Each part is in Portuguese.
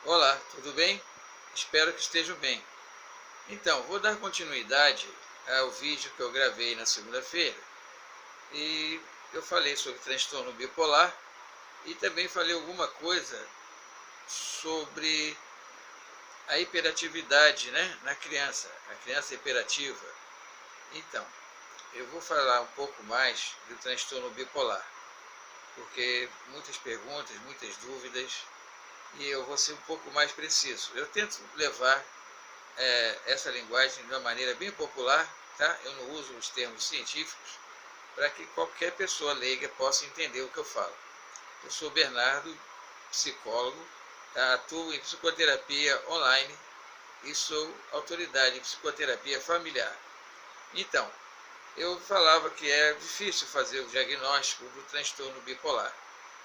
Olá, tudo bem? Espero que estejam bem. Então, vou dar continuidade ao vídeo que eu gravei na segunda-feira e eu falei sobre transtorno bipolar e também falei alguma coisa sobre a hiperatividade, né, na criança, a criança hiperativa. Então, eu vou falar um pouco mais do transtorno bipolar, porque muitas perguntas, muitas dúvidas, e eu vou ser um pouco mais preciso. Eu tento levar essa linguagem de uma maneira bem popular, tá? Eu não uso os termos científicos para que qualquer pessoa leiga possa entender o que eu falo. Eu sou Bernardo, psicólogo, tá? Atuo em psicoterapia online e sou autoridade em psicoterapia familiar. Então, eu falava que é difícil fazer o diagnóstico do transtorno bipolar.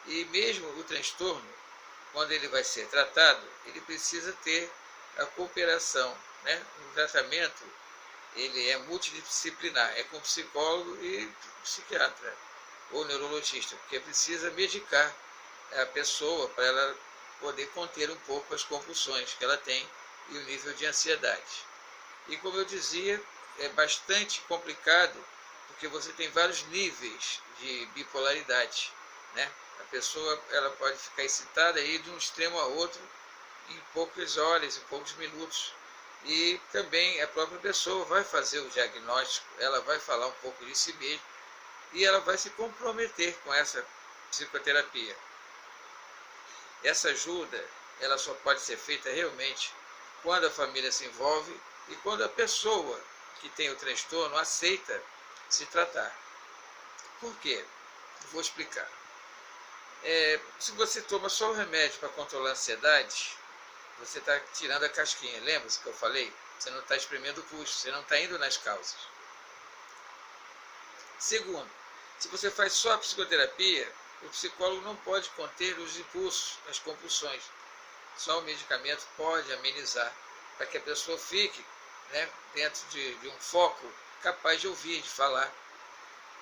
E mesmo o transtorno, quando ele vai ser tratado, ele precisa ter a cooperação, né? O tratamento ele é multidisciplinar, é com psicólogo e psiquiatra ou neurologista, porque precisa medicar a pessoa para ela poder conter um pouco as compulsões que ela tem e o nível de ansiedade. E como eu dizia, é bastante complicado porque você tem vários níveis de bipolaridade, né? A pessoa ela pode ficar excitada aí de um extremo a outro em poucas horas, em poucos minutos. E também a própria pessoa vai fazer o diagnóstico, ela vai falar um pouco de si mesma e ela vai se comprometer com essa psicoterapia. Essa ajuda, ela só pode ser feita realmente quando a família se envolve e quando a pessoa que tem o transtorno aceita se tratar. Por quê? Vou explicar. Se você toma só o remédio para controlar a ansiedade, você está tirando a casquinha. Lembra-se que eu falei? Você não está espremendo o custo, você não está indo nas causas. Segundo, se você faz só a psicoterapia, o psicólogo não pode conter os impulsos, as compulsões. Só o medicamento pode amenizar para que a pessoa fique, né, dentro de um foco capaz de ouvir, de falar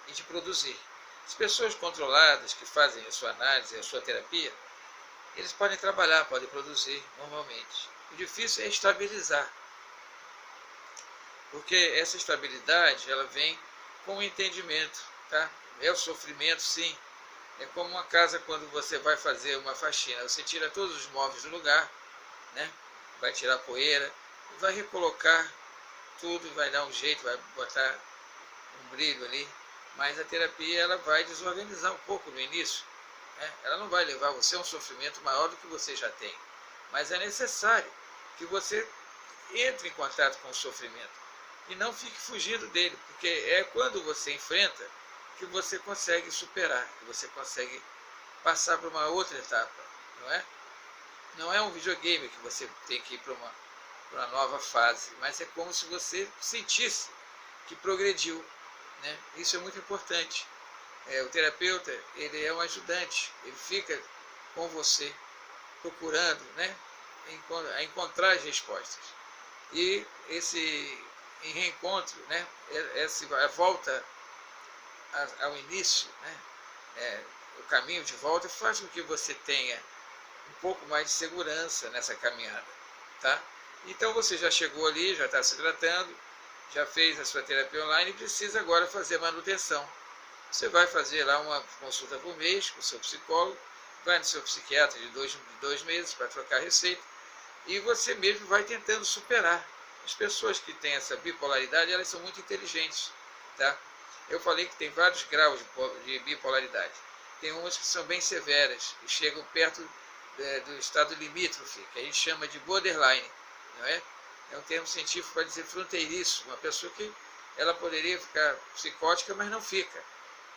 e de produzir. As pessoas controladas que fazem a sua análise, a sua terapia, eles podem trabalhar, podem produzir normalmente. O difícil é estabilizar, porque essa estabilidade ela vem com o entendimento, tá? É o sofrimento, sim. É como uma casa quando você vai fazer uma faxina, você tira todos os móveis do lugar, né? Vai tirar poeira, vai recolocar tudo, vai dar um jeito, vai botar um brilho ali, mas a terapia ela vai desorganizar um pouco no início, né? Ela não vai levar você a um sofrimento maior do que você já tem, mas é necessário que você entre em contato com o sofrimento e não fique fugindo dele, porque é quando você enfrenta que você consegue superar, que você consegue passar para uma outra etapa, não é? Não é um videogame que você tem que ir para uma nova fase, mas é como se você sentisse que progrediu, né? Isso é muito importante. O terapeuta ele é um ajudante, ele fica com você procurando, né, a encontrar as respostas. E esse reencontro, né, a volta ao início, né, o caminho de volta faz com que você tenha um pouco mais de segurança nessa caminhada, tá? Então você já chegou ali, já está se tratando, já fez a sua terapia online e precisa agora fazer manutenção. Você vai fazer lá uma consulta por mês com o seu psicólogo, vai no seu psiquiatra de dois meses para trocar receita e você mesmo vai tentando superar. As pessoas que têm essa bipolaridade, elas são muito inteligentes, tá? Eu falei que tem vários graus de bipolaridade. Tem umas que são bem severas e chegam perto do estado limítrofe, que a gente chama de borderline, não é? É um termo científico para dizer fronteiriço, uma pessoa que ela poderia ficar psicótica, mas não fica,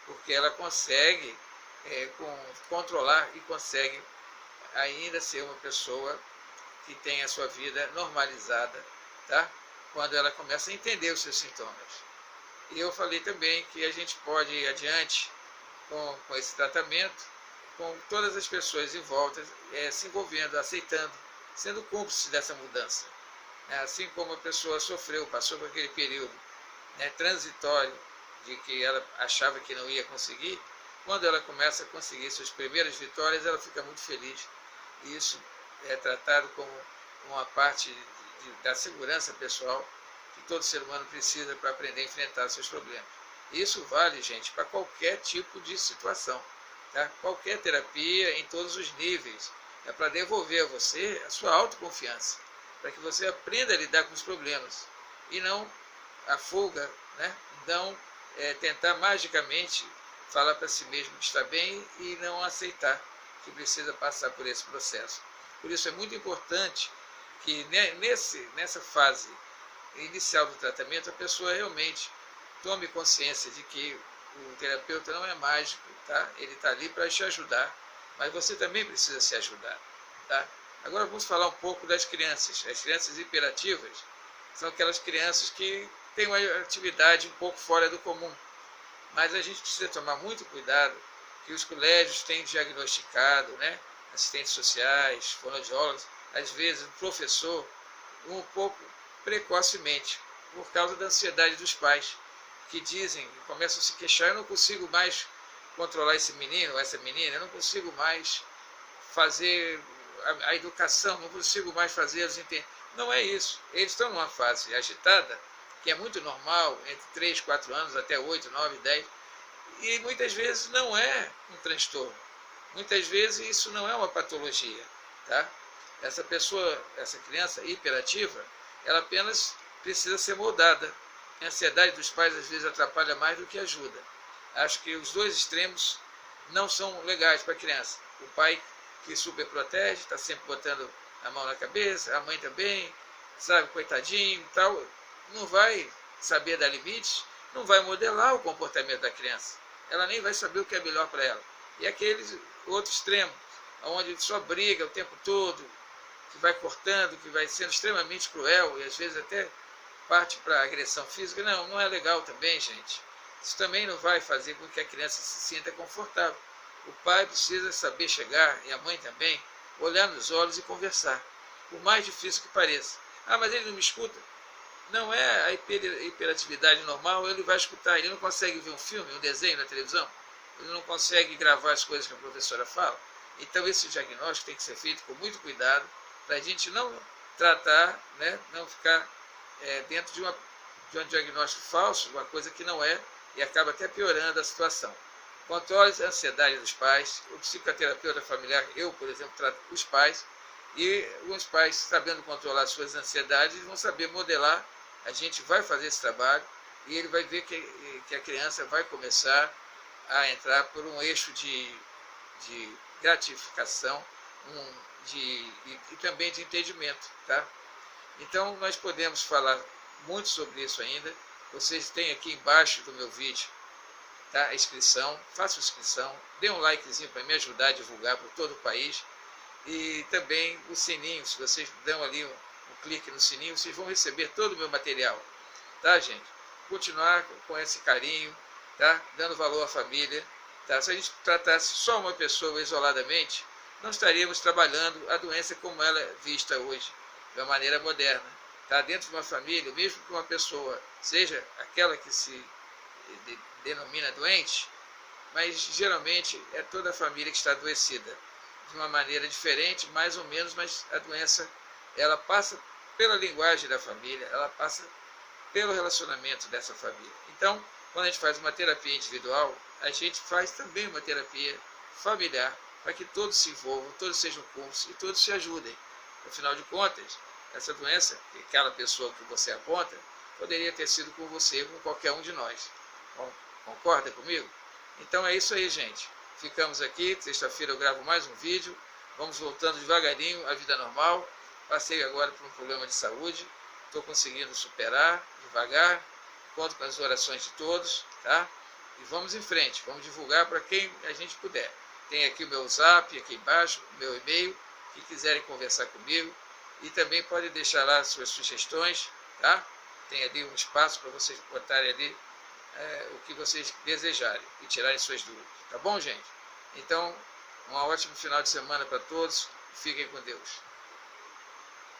porque ela consegue controlar e consegue ainda ser uma pessoa que tem a sua vida normalizada, tá? Quando ela começa a entender os seus sintomas. E eu falei também que a gente pode ir adiante com esse tratamento, com todas as pessoas em volta se envolvendo, aceitando, sendo cúmplice dessa mudança. Assim como a pessoa sofreu, passou por aquele período, né, transitório, de que ela achava que não ia conseguir, quando ela começa a conseguir suas primeiras vitórias, ela fica muito feliz. E isso é tratado como uma parte da segurança pessoal que todo ser humano precisa para aprender a enfrentar seus problemas. Isso vale, gente, para qualquer tipo de situação, tá? Qualquer terapia em todos os níveis. É para devolver a você a sua autoconfiança, para que você aprenda a lidar com os problemas e não a fuga, né? Não tentar magicamente falar para si mesmo que está bem e não aceitar que precisa passar por esse processo. Por isso é muito importante que nessa fase inicial do tratamento a pessoa realmente tome consciência de que o terapeuta não é mágico, tá? Ele está ali para te ajudar, mas você também precisa se ajudar, tá? Agora vamos falar um pouco das crianças. As crianças hiperativas são aquelas crianças que têm uma atividade um pouco fora do comum, mas a gente precisa tomar muito cuidado que os colégios têm diagnosticado, né? Assistentes sociais, fonoaudiólogos, às vezes o professor, um pouco precocemente, por causa da ansiedade dos pais, que dizem, começam a se queixar, eu não consigo mais controlar esse menino ou essa menina, eu não consigo mais fazer a educação, não consigo mais fazer as entender. Não é isso. Eles estão numa fase agitada, que é muito normal, entre 3, 4 anos, até 8, 9, 10, e muitas vezes não é um transtorno. Muitas vezes isso não é uma patologia, tá? Essa pessoa, essa criança hiperativa, ela apenas precisa ser moldada. A ansiedade dos pais às vezes atrapalha mais do que ajuda. Acho que os dois extremos não são legais para a criança. O pai que super protege, está sempre botando a mão na cabeça, a mãe também, sabe, coitadinho e tal, não vai saber dar limites, não vai modelar o comportamento da criança. Ela nem vai saber o que é melhor para ela. E aquele outro extremo, onde só briga o tempo todo, que vai cortando, que vai sendo extremamente cruel e às vezes até parte para agressão física, não é legal também, gente. Isso também não vai fazer com que a criança se sinta confortável. O pai precisa saber chegar, e a mãe também, olhar nos olhos e conversar, por mais difícil que pareça. Ah, mas ele não me escuta? Não é a hiperatividade normal, ele vai escutar, ele não consegue ver um filme, um desenho na televisão, ele não consegue gravar as coisas que a professora fala. Então esse diagnóstico tem que ser feito com muito cuidado, para a gente não tratar, né, não ficar dentro de um diagnóstico falso, uma coisa que não é, e acaba até piorando a situação. Controle a ansiedade dos pais. O psicoterapeuta familiar, eu, por exemplo, trato os pais, e os pais, sabendo controlar suas ansiedades, vão saber modelar. A gente vai fazer esse trabalho e ele vai ver que a criança vai começar a entrar por um eixo de gratificação e também de entendimento, tá? Então, nós podemos falar muito sobre isso ainda. Vocês têm aqui embaixo do meu vídeo, tá, a inscrição, façam inscrição, dê um likezinho para me ajudar a divulgar por todo o país. E também o sininho, se vocês dão ali um clique no sininho, vocês vão receber todo o meu material, tá, gente? Continuar com esse carinho, tá? Dando valor à família, tá? Se a gente tratasse só uma pessoa isoladamente, não estaríamos trabalhando a doença como ela é vista hoje, de uma maneira moderna, tá? Dentro de uma família, mesmo que uma pessoa seja aquela que se denomina doente, mas geralmente é toda a família que está adoecida, de uma maneira diferente, mais ou menos, mas a doença, ela passa pela linguagem da família, ela passa pelo relacionamento dessa família. Então, quando a gente faz uma terapia individual, a gente faz também uma terapia familiar, para que todos se envolvam, todos sejam cúmplices e todos se ajudem. Afinal de contas, essa doença, aquela pessoa que você aponta, poderia ter sido com você, com qualquer um de nós. Concorda comigo? Então é isso aí, gente. Ficamos aqui, sexta-feira eu gravo mais um vídeo, vamos voltando devagarinho à vida normal. Passei agora por um problema de saúde, estou conseguindo superar devagar, conto com as orações de todos, tá? E vamos em frente, vamos divulgar para quem a gente puder. Tem aqui o meu zap, aqui embaixo, o meu e-mail, que quiserem conversar comigo, e também podem deixar lá suas sugestões, tá? Tem ali um espaço para vocês botarem ali o que vocês desejarem e tirarem suas dúvidas, tá bom, gente? Então, um ótimo final de semana para todos, fiquem com Deus.